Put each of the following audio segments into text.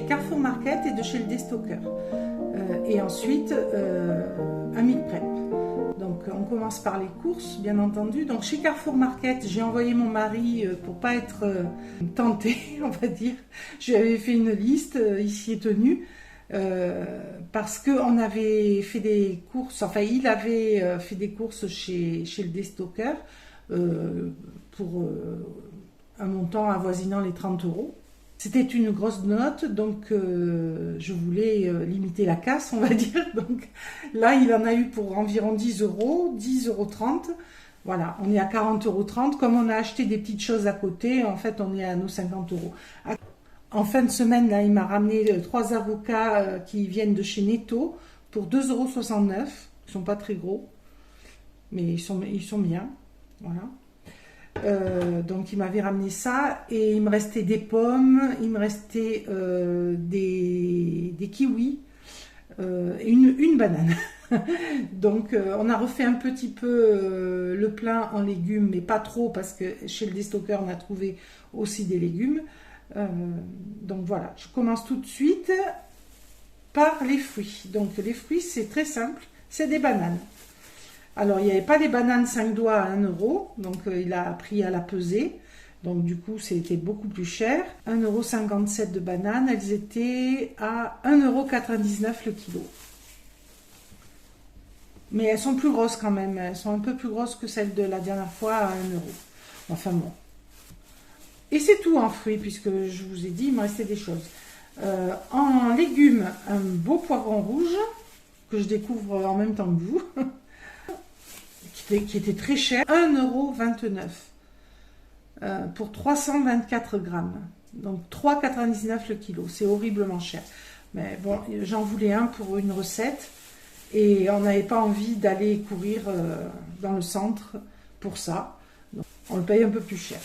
Carrefour Market et de chez le Destocker. Et ensuite, un meal prep. Donc on commence par les courses, bien entendu. Donc chez Carrefour Market, j'ai envoyé mon mari pour pas être tenté, on va dire. Je lui avais fait une liste, il s'y est tenu. Parce qu'on avait fait des courses, enfin il avait fait des courses chez le Destocker pour un montant avoisinant les 30 €. C'était une grosse note, donc je voulais limiter la casse, on va dire. Donc là, il en a eu pour environ 10 €, 10,30 €. Voilà, on est à 40,30 €. Comme on a acheté des petites choses à côté, en fait, on est à nos 50 €. En fin de semaine, là, il m'a ramené 3 avocats qui viennent de chez Netto pour 2,69 €. Ils sont pas très gros, mais ils sont bien. Voilà. Donc il m'avait ramené ça et il me restait des pommes, il me restait des kiwis et une banane. Donc on a refait un petit peu le plein en légumes, mais pas trop parce que chez le Destocker on a trouvé aussi des légumes. Donc voilà, je commence tout de suite par les fruits. Donc les fruits c'est très simple, c'est des bananes. Alors, il n'y avait pas les bananes 5 doigts à 1 €, donc il a pris à la pesée. Donc, du coup, c'était beaucoup plus cher. 1,57 € de bananes, elles étaient à 1,99 € le kilo. Mais elles sont plus grosses quand même, elles sont un peu plus grosses que celles de la dernière fois à 1 €. Enfin bon. Et c'est tout en fruits, puisque je vous ai dit, il me restait des choses. En légumes, un beau poivron rouge, que je découvre en même temps que vous. Qui était très cher, 1,29 € pour 324 grammes. Donc 3,99 € le kilo, c'est horriblement cher. Mais bon, j'en voulais un pour une recette et on n'avait pas envie d'aller courir dans le centre pour ça. Donc, on le paye un peu plus cher.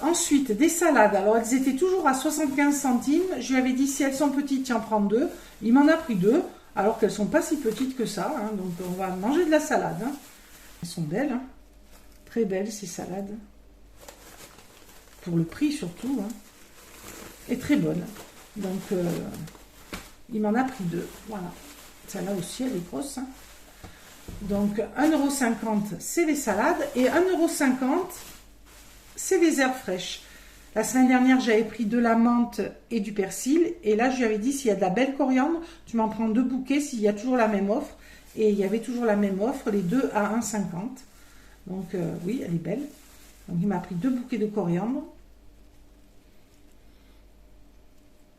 Ensuite, des salades. Alors, elles étaient toujours à 75 centimes. Je lui avais dit, si elles sont petites, tu en prends 2. Il m'en a pris 2. Alors qu'elles sont pas si petites que ça, hein, donc on va manger de la salade. Hein. Elles sont belles, hein. Très belles ces salades. Pour le prix surtout. Hein. Et très bonnes. Donc il m'en a pris 2. Voilà. Celle-là aussi, elle est grosse. Hein. Donc 1,50 € c'est les salades et 1,50 € c'est les herbes fraîches. La semaine dernière, j'avais pris de la menthe et du persil. Et là, je lui avais dit, s'il y a de la belle coriandre, tu m'en prends 2 bouquets s'il y a toujours la même offre. Et il y avait toujours la même offre, les 2 à 1,50 €. Donc, oui, elle est belle. Donc, il m'a pris 2 bouquets de coriandre.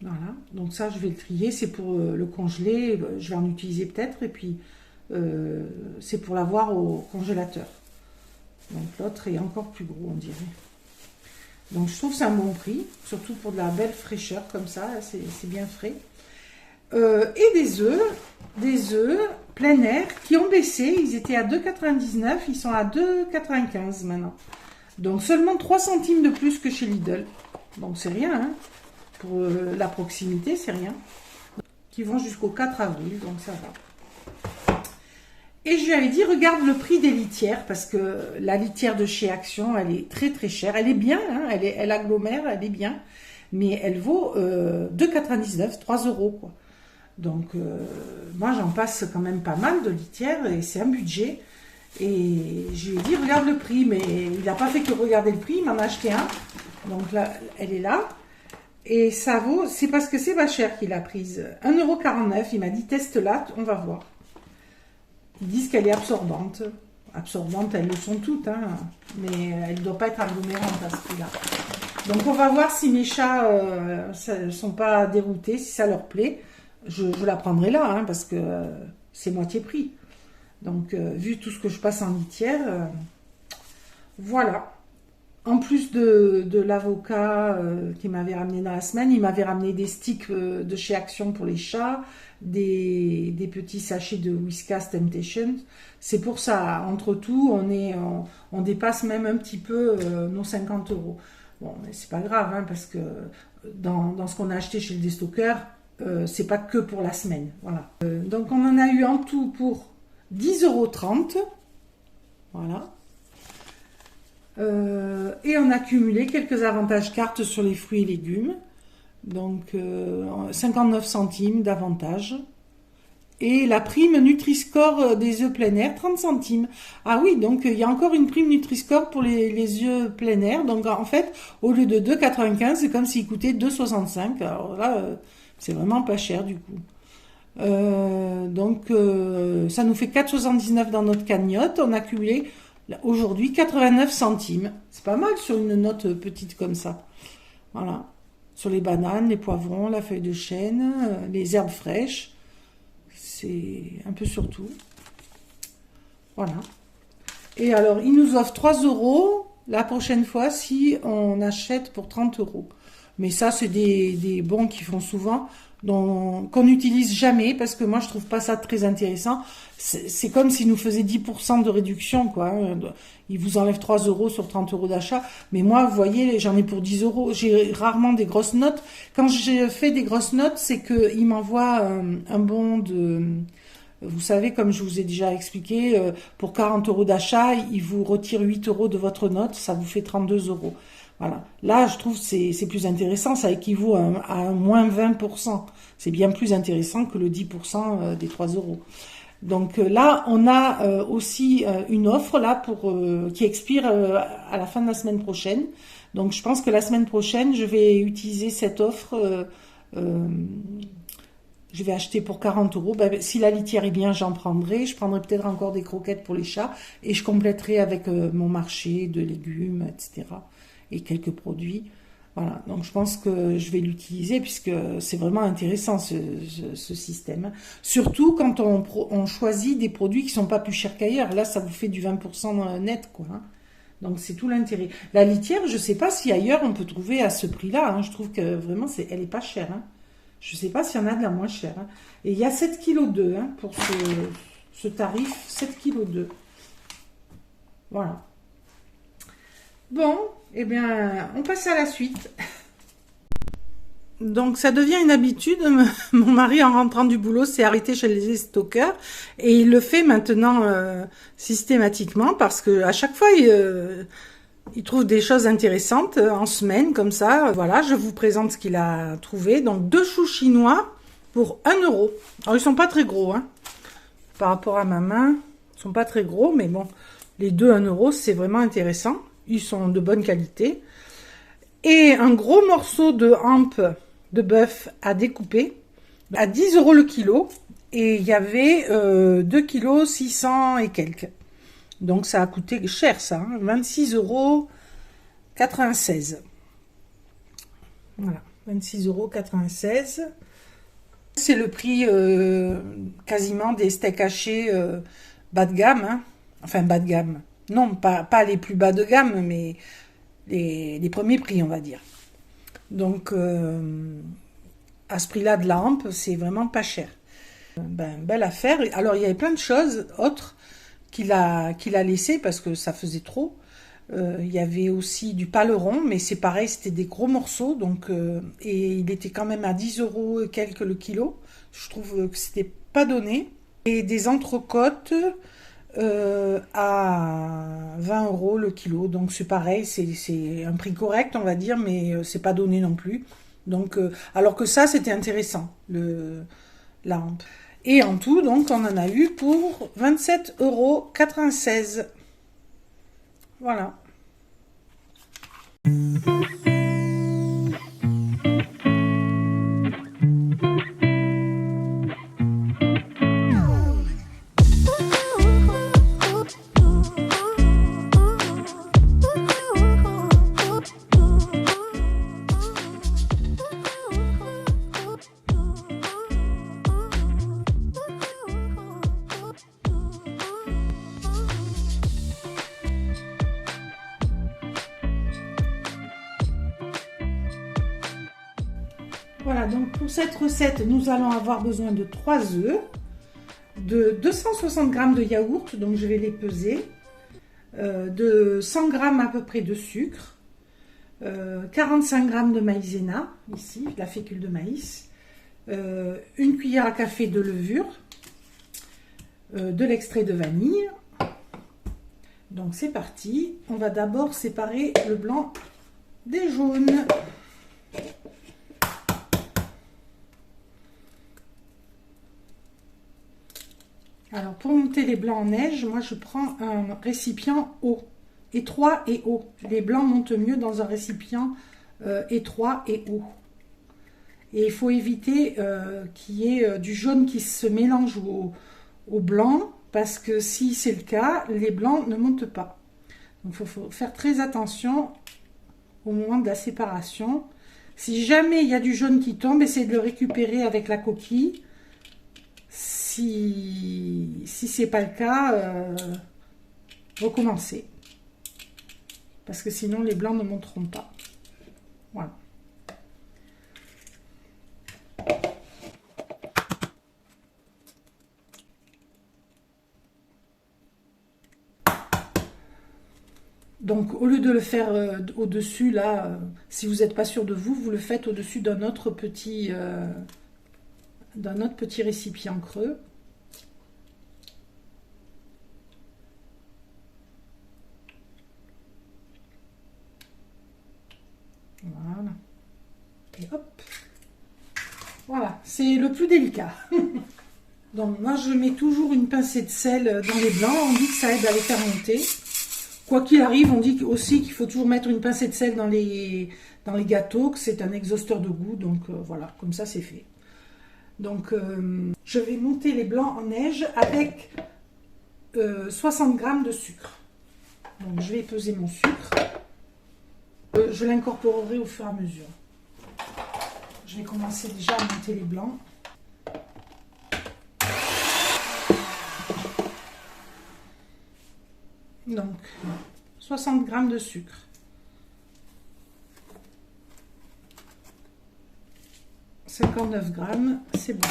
Voilà. Donc, ça, je vais le trier. C'est pour le congeler. Je vais en utiliser peut-être. Et puis, c'est pour l'avoir au congélateur. Donc, l'autre est encore plus gros, on dirait. Donc je trouve que c'est un bon prix, surtout pour de la belle fraîcheur comme ça, c'est bien frais. Et des œufs plein air qui ont baissé, ils étaient à 2,99 €, ils sont à 2,95 € maintenant. Donc seulement 3 centimes de plus que chez Lidl. Donc c'est rien, hein. Pour la proximité, c'est rien. Qui vont jusqu'au 4 avril, donc ça va. Et je lui avais dit, regarde le prix des litières, parce que la litière de chez Action, elle est très très chère. Elle est bien, hein, elle agglomère, elle est bien, mais elle vaut 2,99 €, 3 € quoi. Donc moi j'en passe quand même pas mal de litières et c'est un budget. Et je lui ai dit, regarde le prix, mais il n'a pas fait que regarder le prix, il m'en a acheté un. Donc là, elle est là. Et ça vaut, c'est parce que c'est pas cher qu'il a prise. 1,49 €, il m'a dit, teste-la, on va voir. Ils disent qu'elle est absorbante. Absorbantes, elles le sont toutes, hein, mais elle ne doit pas être agglomérante à ce prix-là. Donc on va voir si mes chats ne sont pas déroutés, si ça leur plaît. Je la prendrai là, hein, parce que c'est moitié prix. Donc vu tout ce que je passe en litière, voilà. En plus de l'avocat qu'il m'avait ramené dans la semaine, il m'avait ramené des sticks de chez Action pour les chats, des petits sachets de Whiskas Temptation. C'est pour ça, entre tout, on dépasse même un petit peu nos 50 €. Bon, mais c'est pas grave, hein, parce que dans ce qu'on a acheté chez le Destocker, c'est pas que pour la semaine. Voilà. Donc on en a eu en tout pour 10,30 €. Voilà. Et on a cumulé quelques avantages cartes sur les fruits et légumes. Donc 59 centimes d'avantage. Et la prime Nutri-Score des œufs plein air, 30 centimes. Ah oui, donc il y a encore une prime Nutri-Score pour les œufs plein air. Donc en fait, au lieu de 2,95, c'est comme s'ils coûtaient 2,65. Alors là, c'est vraiment pas cher du coup. Ça nous fait 4,79 dans notre cagnotte. On a cumulé aujourd'hui 89 centimes. C'est pas mal sur une note petite comme ça. Voilà. Sur les bananes, les poivrons, la feuille de chêne, les herbes fraîches. C'est un peu sur tout. Voilà. Et alors, ils nous offrent 3 euros la prochaine fois si on achète pour 30 euros. Mais ça, c'est des bons qui font souvent, qu'on n'utilise jamais, parce que moi, je trouve pas ça très intéressant. C'est comme s'ils nous faisaient 10% de réduction, quoi. Ils vous enlèvent 3 euros sur 30 euros d'achat. Mais moi, vous voyez, j'en ai pour 10 euros. J'ai rarement des grosses notes. Quand j'ai fait des grosses notes, c'est qu'ils m'envoient un bon de... Vous savez, comme je vous ai déjà expliqué, pour 40 euros d'achat, ils vous retirent 8 euros de votre note, ça vous fait 32 euros. Voilà. Là, je trouve que c'est plus intéressant, ça équivaut à un moins 20%. C'est bien plus intéressant que le 10% des 3 euros. Donc là, on a aussi une offre là qui expire à la fin de la semaine prochaine. Donc je pense que la semaine prochaine, je vais utiliser cette offre. Je vais acheter pour 40 euros. Ben, si la litière est bien, j'en prendrai. Je prendrai peut-être encore des croquettes pour les chats. Et je compléterai avec mon marché de légumes, etc. Et quelques produits. Voilà. Donc, je pense que je vais l'utiliser puisque c'est vraiment intéressant ce système. Surtout quand on choisit des produits qui sont pas plus chers qu'ailleurs. Là, ça vous fait du 20% net, quoi. Hein. Donc, c'est tout l'intérêt. La litière, je sais pas si ailleurs on peut trouver à ce prix-là. Hein. Je trouve que vraiment, elle est pas chère. Hein. Je ne sais pas s'il y en a de la moins chère. Hein. Et il y a 7,2 kg hein, pour ce tarif, 7,2 kg. Voilà. Bon, eh bien, on passe à la suite. Donc, ça devient une habitude. Mon mari, en rentrant du boulot, s'est arrêté chez les stockeurs. Et il le fait maintenant systématiquement parce que à chaque fois, il trouve des choses intéressantes en semaine, comme ça. Voilà, je vous présente ce qu'il a trouvé. Donc, 2 choux chinois pour 1 euro. Alors, ils sont pas très gros, hein. Par rapport à ma main, ils sont pas très gros, mais bon, les deux 1 euro, c'est vraiment intéressant. Ils sont de bonne qualité. Et un gros morceau de hampe de bœuf à découper à 10 euros le kilo. Et il y avait 2 kilos 600 et quelques. Donc ça a coûté cher ça, hein, 26,96 €. Voilà, 26,96 €. C'est le prix quasiment des steaks hachés bas de gamme. Hein. Enfin bas de gamme. Non, pas les plus bas de gamme, mais les premiers prix, on va dire. Donc à ce prix-là de la hampe, c'est vraiment pas cher. Belle affaire. Alors il y avait plein de choses autres qu'il a laissé parce que ça faisait trop. Il y avait aussi du paleron, mais c'est pareil, c'était des gros morceaux, donc et il était quand même à 10 euros et quelques le kilo. Je trouve que c'était pas donné. Et des entrecôtes à 20 euros le kilo, donc c'est pareil, c'est un prix correct, on va dire, mais c'est pas donné non plus. Donc alors que ça, c'était intéressant, la hampe. Et en tout, donc, on en a eu pour 27,96 €. Voilà. Voilà, donc pour cette recette, nous allons avoir besoin de 3 œufs, de 260 g de yaourt, donc je vais les peser, de 100 g à peu près de sucre, 45 g de maïzena, ici, la fécule de maïs, une cuillère à café de levure, de l'extrait de vanille, Donc c'est parti. On va d'abord séparer le blanc des jaunes. Alors pour monter les blancs en neige, moi je prends un récipient haut, étroit et haut. Les blancs montent mieux dans un récipient étroit et haut. Et il faut éviter qu'il y ait du jaune qui se mélange au blanc, parce que si c'est le cas, les blancs ne montent pas. Donc il faut faire très attention au moment de la séparation. Si jamais il y a du jaune qui tombe, essayez de le récupérer avec la coquille. Si ce n'est pas le cas, recommencez. Parce que sinon les blancs ne monteront pas. Voilà. Donc, au lieu de le faire au-dessus, là, si vous n'êtes pas sûr de vous, vous le faites au-dessus d'un autre petit récipient creux. Voilà. Et hop. Voilà, c'est le plus délicat. Donc, moi, je mets toujours une pincée de sel dans les blancs. On dit que ça aide à les faire monter. Quoi qu'il arrive, on dit aussi qu'il faut toujours mettre une pincée de sel dans les gâteaux, que c'est un exhausteur de goût. Donc, voilà, comme ça, c'est fait. Donc, je vais monter les blancs en neige avec 60 g de sucre. Donc, je vais peser mon sucre. Je l'incorporerai au fur et à mesure. Je vais commencer déjà à monter les blancs. Donc, 60 g de sucre. « 59 g, c'est bon. »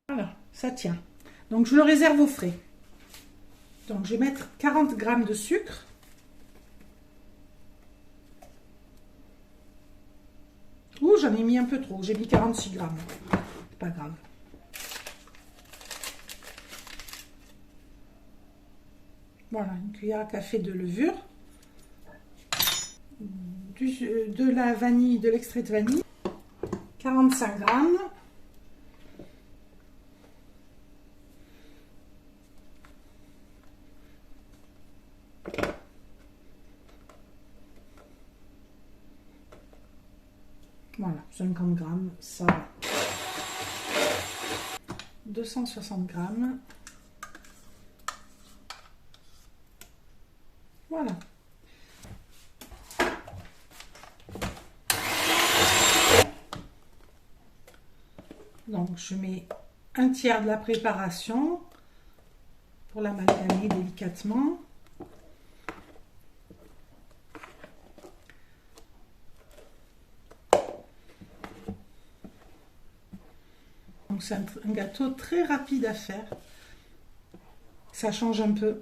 Voilà, ça tient. Donc, je le réserve au frais. Donc, je vais mettre 40 g de sucre. Ouh, j'en ai mis un peu trop. J'ai mis 46 g. C'est pas grave. Voilà, une cuillère à café de levure. De la vanille, de l'extrait de vanille. 45 g. Voilà, 50 g, ça va. 260 g. Voilà. Donc, je mets un tiers de la préparation pour l'amalgamer délicatement. Donc, c'est un gâteau très rapide à faire. Ça change un peu.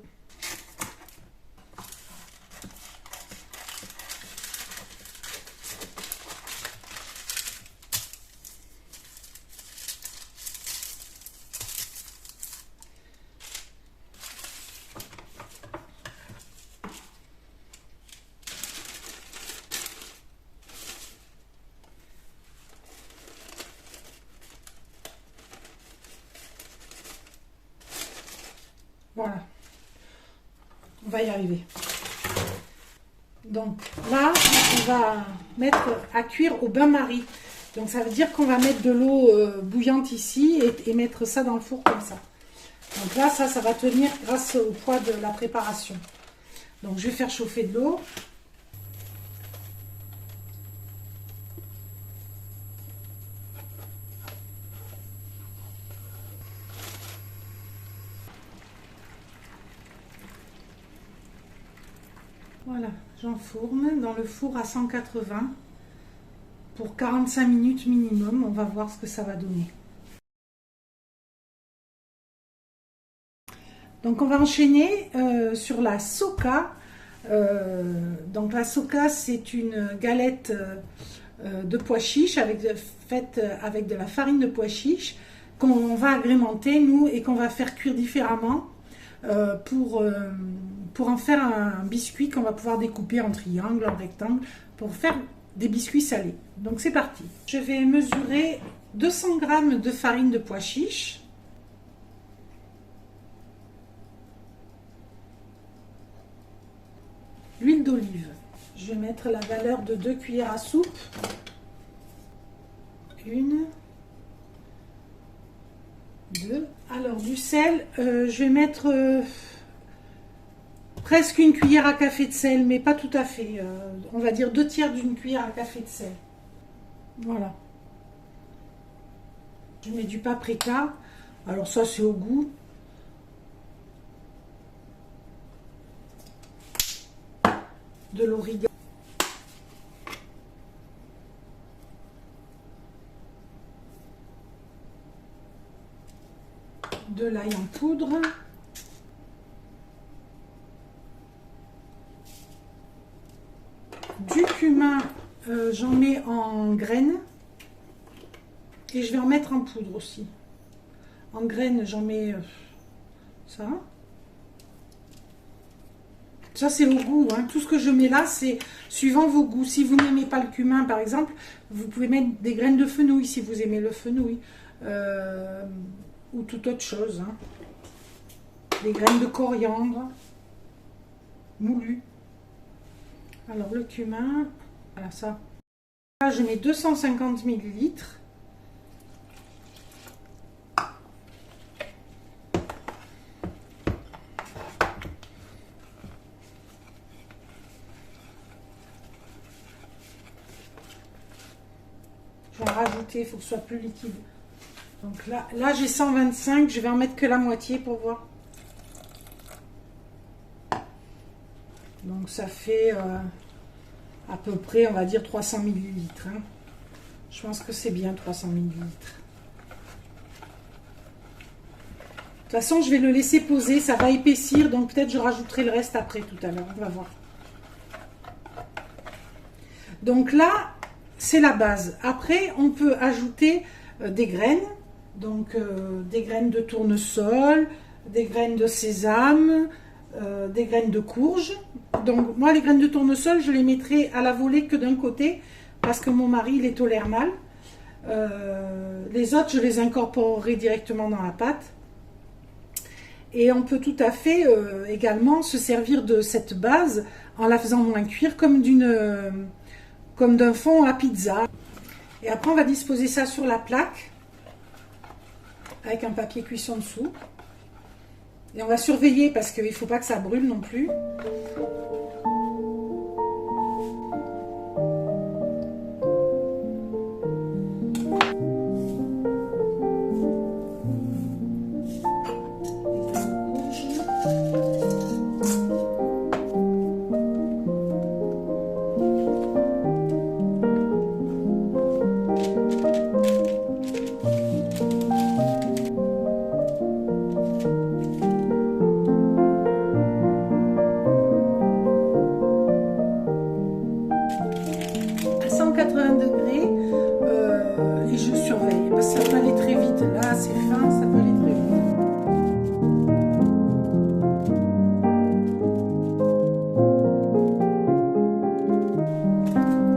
Voilà, on va y arriver. Donc là, on va mettre à cuire au bain-marie. Donc ça veut dire qu'on va mettre de l'eau bouillante ici et mettre ça dans le four comme ça. Donc là, ça va tenir grâce au poids de la préparation. Donc je vais faire chauffer de l'eau. Voilà, j'enfourne dans le four à 180 pour 45 minutes minimum. On va voir ce que ça va donner. Donc on va enchaîner sur la Soka. Donc la Soka, c'est une galette de pois chiches faite avec de la farine de pois chiches qu'on va agrémenter nous et qu'on va faire cuire différemment pour en faire un biscuit qu'on va pouvoir découper en triangle, en rectangle, pour faire des biscuits salés. Donc c'est parti. Je vais mesurer 200 g de farine de pois chiches. L'huile d'olive. Je vais mettre la valeur de 2 cuillères à soupe. 1, 2. Alors du sel, je vais mettre presque une cuillère à café de sel, mais pas tout à fait. On va dire 2 tiers d'une cuillère à café de sel. Voilà. Je mets du paprika. Alors ça c'est au goût. De l'origan. De l'ail en poudre. Du cumin, j'en mets en graines. Et je vais en mettre en poudre aussi. En graines, j'en mets ça. Ça, c'est au goût. Hein. Tout ce que je mets là, c'est suivant vos goûts. Si vous n'aimez pas le cumin, par exemple, vous pouvez mettre des graines de fenouil si vous aimez le fenouil. Ou toute autre chose. Hein. Des graines de coriandre moulues. Alors, le cumin, voilà ça. Là, je mets 250 ml. Je vais en rajouter, il faut que ce soit plus liquide. Donc là j'ai 125, je vais en mettre que la moitié pour voir. Donc ça fait à peu près, on va dire 300 ml. Hein. Je pense que c'est bien 300 ml. De toute façon, je vais le laisser poser, ça va épaissir, donc peut-être je rajouterai le reste après tout à l'heure, on va voir. Donc là, c'est la base. Après, on peut ajouter des graines, donc des graines de tournesol, des graines de sésame, des graines de courge. Donc moi, les graines de tournesol, je les mettrai à la volée que d'un côté, parce que mon mari les tolère mal. Les autres, je les incorporerai directement dans la pâte. Et on peut tout à fait également se servir de cette base en la faisant moins cuire comme d'un fond à pizza. Et après, on va disposer ça sur la plaque avec un papier cuisson dessous. Et on va surveiller parce qu'il ne faut pas que ça brûle non plus. Et je surveille parce que ça peut aller très vite. Là, c'est fin, ça peut aller très vite.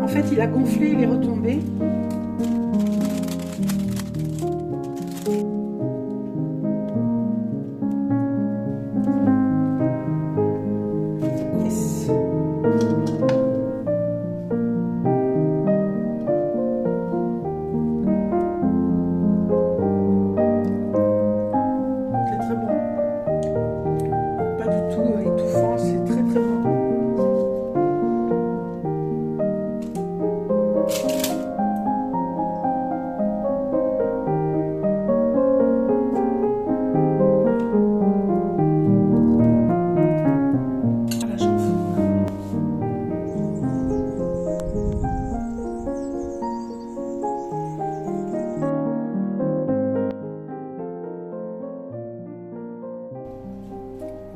En fait, il a gonflé, il est retombé.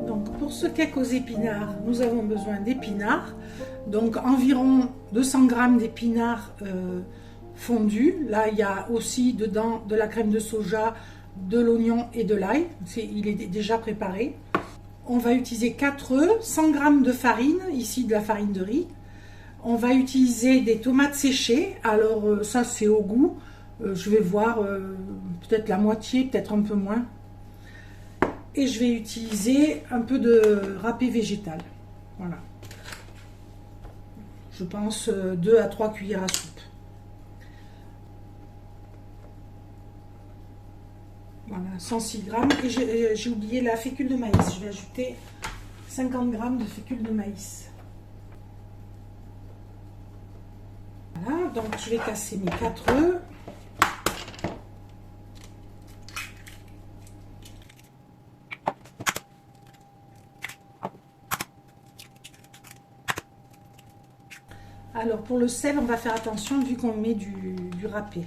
Donc pour ce cake aux épinards, nous avons besoin d'épinards. Donc environ 200 g d'épinards fondus. Là, il y a aussi dedans de la crème de soja, de l'oignon et de l'ail. Il est déjà préparé. On va utiliser 4 œufs, 100 g de farine, ici de la farine de riz. On va utiliser des tomates séchées. Alors ça, c'est au goût. Je vais voir peut-être la moitié, peut-être un peu moins. Et je vais utiliser un peu de râpé végétal. Voilà. Je pense 2 à 3 cuillères à soupe. Voilà, 106 g. Et j'ai oublié la fécule de maïs. Je vais ajouter 50 g de fécule de maïs. Voilà, donc je vais casser mes 4 œufs. Alors pour le sel, on va faire attention vu qu'on met du râpé.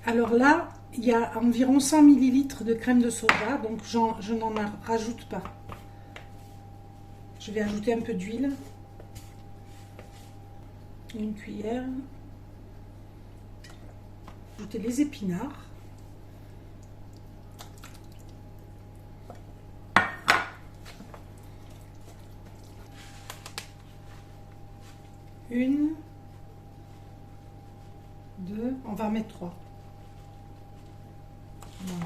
Alors là, il y a environ 100 ml de crème de soja, donc je n'en rajoute pas. Je vais ajouter un peu d'huile. Une cuillère. Ajouter les épinards. Une, deux, on va en mettre 3. Voilà.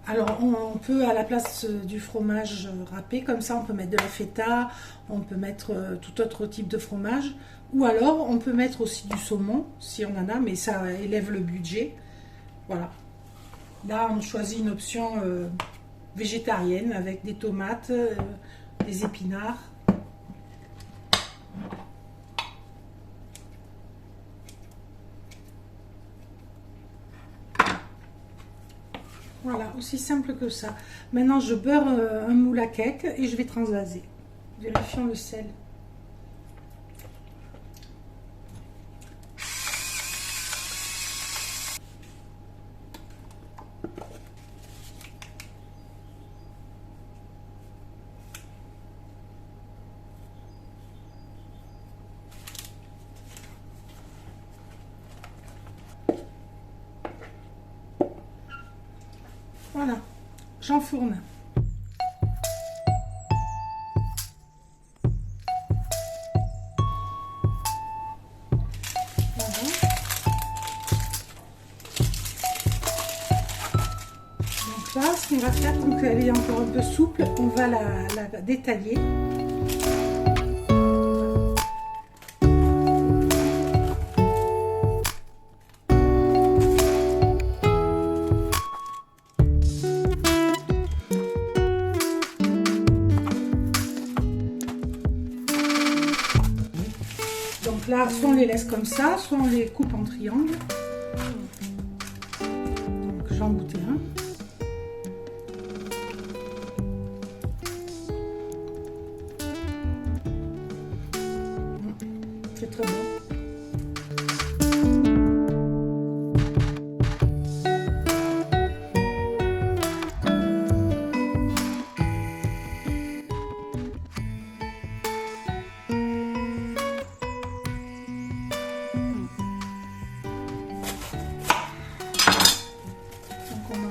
Alors on peut, à la place du fromage râpé, comme ça on peut mettre de la feta, on peut mettre tout autre type de fromage, ou alors on peut mettre aussi du saumon si on en a, mais ça élève le budget. Voilà. Là on choisit une option végétarienne avec des tomates, des épinards. Voilà, aussi simple que ça. Maintenant, je beurre un moule à cake et je vais transvaser. Vérifions le sel. Voilà, j'enfourne. Voilà. Donc là, ce qu'on va faire, donc elle est encore un peu souple, on va la détailler. Donc là, soit on les laisse comme ça, soit on les coupe en triangle. Donc j'en goûte un. C'est très bon.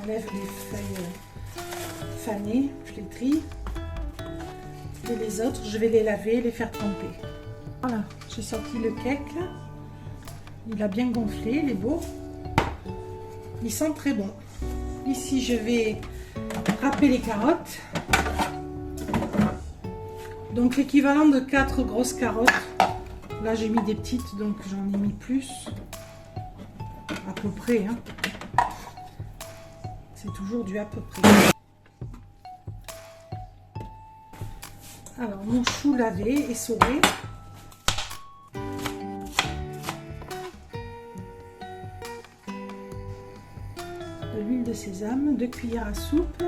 Les feuilles fanées, flétries, et les autres je vais les laver, les faire tremper. Voilà, j'ai sorti le cake là. Il a bien gonflé, il est beau, il sent très bon. Ici je vais râper les carottes, donc l'équivalent de 4 grosses carottes. Là j'ai mis des petites, donc j'en ai mis plus à peu près, hein. C'est toujours du à peu près. Alors, mon chou lavé, essoré. De l'huile de sésame, 2 cuillères à soupe.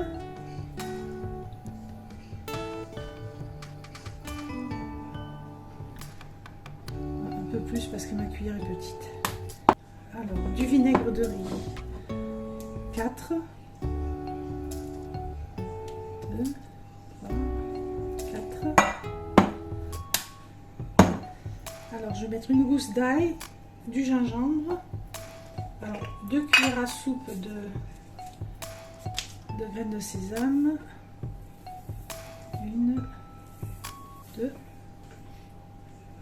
Un peu plus parce que ma cuillère est petite. Alors, du vinaigre de riz. 4, 2, 3, 4. Alors, je vais mettre une gousse d'ail, du gingembre, alors 2 cuillères à soupe de graines de sésame, 1, 2,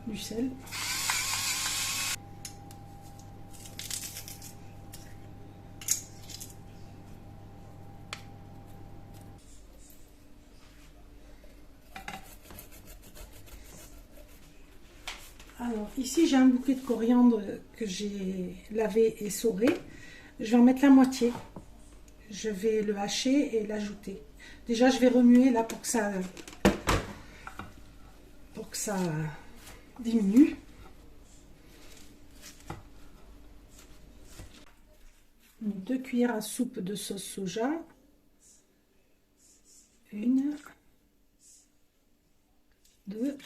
du sel. Alors ici j'ai un bouquet de coriandre que j'ai lavé et sauré. Je vais en mettre la moitié. Je vais le hacher et l'ajouter. Déjà je vais remuer là pour que ça diminue. Donc, 2 cuillères à soupe de sauce soja. 1, 2.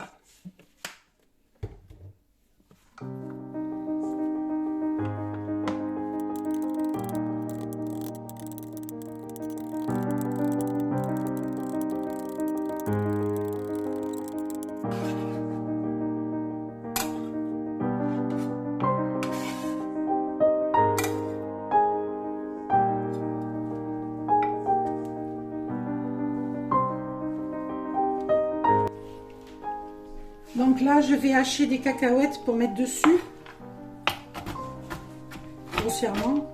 Donc là, je vais hacher des cacahuètes pour mettre dessus, grossièrement.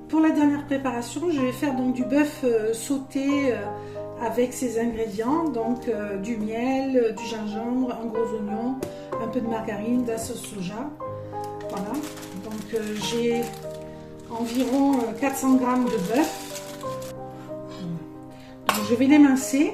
Pour la dernière préparation, je vais faire donc du bœuf sauté avec ces ingrédients, donc du miel, du gingembre, un gros oignon, un peu de margarine, de la sauce soja. Voilà, donc j'ai environ 400 g de bœuf. Donc je vais l'émincer.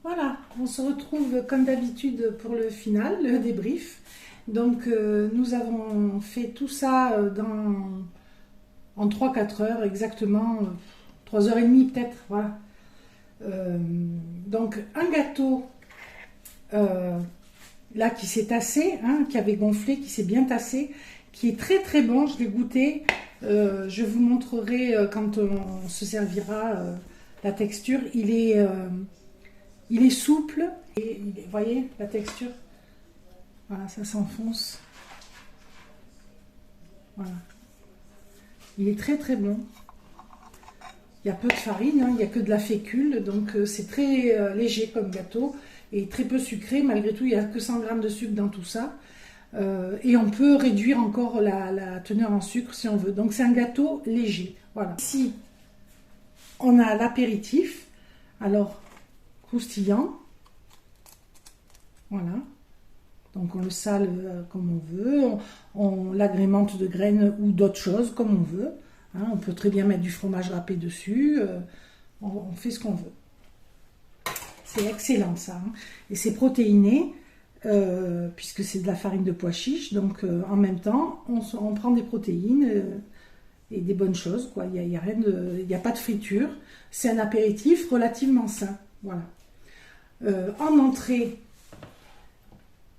Voilà, on se retrouve comme d'habitude pour le final, le débrief. Donc nous avons fait tout ça en 3-4 heures, exactement 3h30 peut-être, voilà. Donc un gâteau là qui s'est tassé, hein, qui avait gonflé, qui s'est bien tassé, qui est très très bon, je l'ai goûté. Je vous montrerai quand on se servira la texture. Il est souple. Et, vous voyez la texture? Voilà, ça s'enfonce. Voilà. Il est très très bon. Il y a peu de farine, hein, il n'y a que de la fécule, donc c'est très léger comme gâteau et très peu sucré. Malgré tout, il n'y a que 100 grammes de sucre dans tout ça. Et on peut réduire encore la teneur en sucre si on veut. Donc c'est un gâteau léger. Voilà. Ici, on a l'apéritif. Alors, croustillant. Voilà. Donc on le sale comme on veut. On l'agrémente de graines ou d'autres choses comme on veut. Hein, on peut très bien mettre du fromage râpé dessus. On fait ce qu'on veut. C'est excellent ça. Hein. Et c'est protéiné. Puisque c'est de la farine de pois chiche, donc en même temps, on prend des protéines et des bonnes choses, quoi. Il y a pas de friture. C'est un apéritif relativement sain. Voilà. En entrée,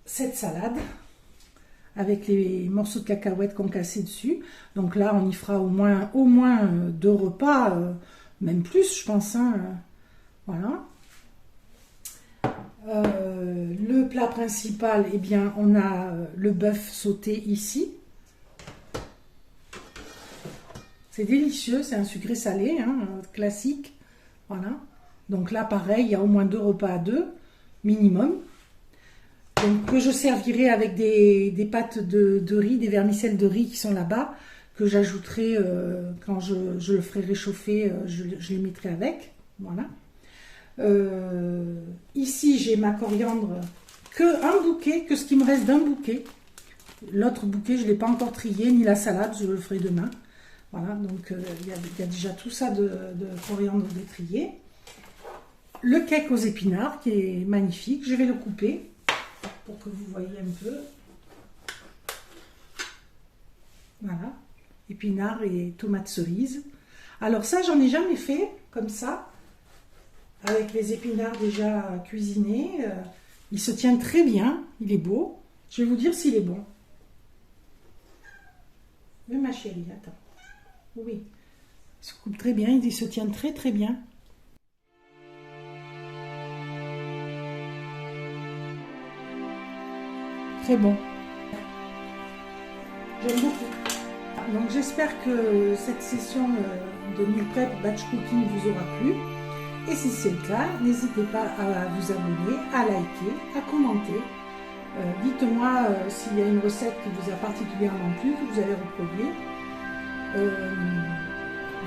cette salade avec les morceaux de cacahuètes concassés dessus. Donc là, on y fera au moins 2 repas, même plus, je pense. Hein. Voilà. Le plat principal, eh bien, on a le bœuf sauté ici. C'est délicieux, c'est un sucré salé, hein, classique. Voilà. Donc là, pareil, il y a au moins 2 repas à 2, minimum. Donc, que je servirai avec des pâtes de riz, des vermicelles de riz qui sont là-bas, que j'ajouterai quand je le ferai réchauffer, je les mettrai avec. Voilà. Ici j'ai ma coriandre, que un bouquet, que ce qui me reste d'un bouquet. L'autre bouquet je ne l'ai pas encore trié, ni la salade, je le ferai demain. Voilà, donc il y a déjà tout ça de coriandre détrié. Le cake aux épinards qui est magnifique, je vais le couper pour que vous voyez un peu. Voilà, épinards et tomates cerises. Alors ça j'en ai jamais fait comme ça. Avec les épinards déjà cuisinés, il se tient très bien, il est beau. Je vais vous dire s'il est bon. Oui ma chérie, attends. Oui, il se coupe très bien, il se tient très très bien. Très bon. J'aime beaucoup. Donc j'espère que cette session de meal prep batch cooking vous aura plu. Et si c'est le cas, n'hésitez pas à vous abonner, à liker, à commenter. Dites-moi s'il y a une recette qui vous a particulièrement plu, que vous allez reproduire.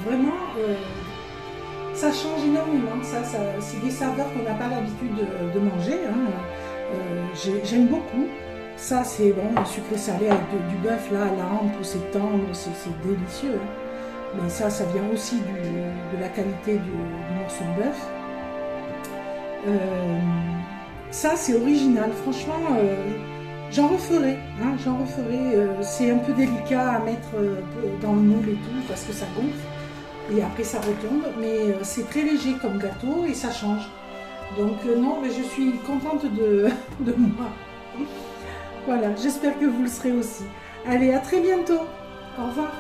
Vraiment, ça change énormément. C'est des saveurs qu'on n'a pas l'habitude de manger. Hein. J'aime beaucoup. Ça, c'est bon, le sucré salé avec du bœuf, là, la hampe, c'est tendre, c'est délicieux. Hein. Mais ça vient aussi de la qualité du morceau de bœuf. Ça, c'est original. Franchement, j'en referai. Hein, j'en referai. C'est un peu délicat à mettre dans le moule et tout, parce que ça gonfle. Et après, ça retombe. Mais c'est très léger comme gâteau et ça change. Donc non, mais je suis contente de moi. Voilà, j'espère que vous le serez aussi. Allez, à très bientôt. Au revoir.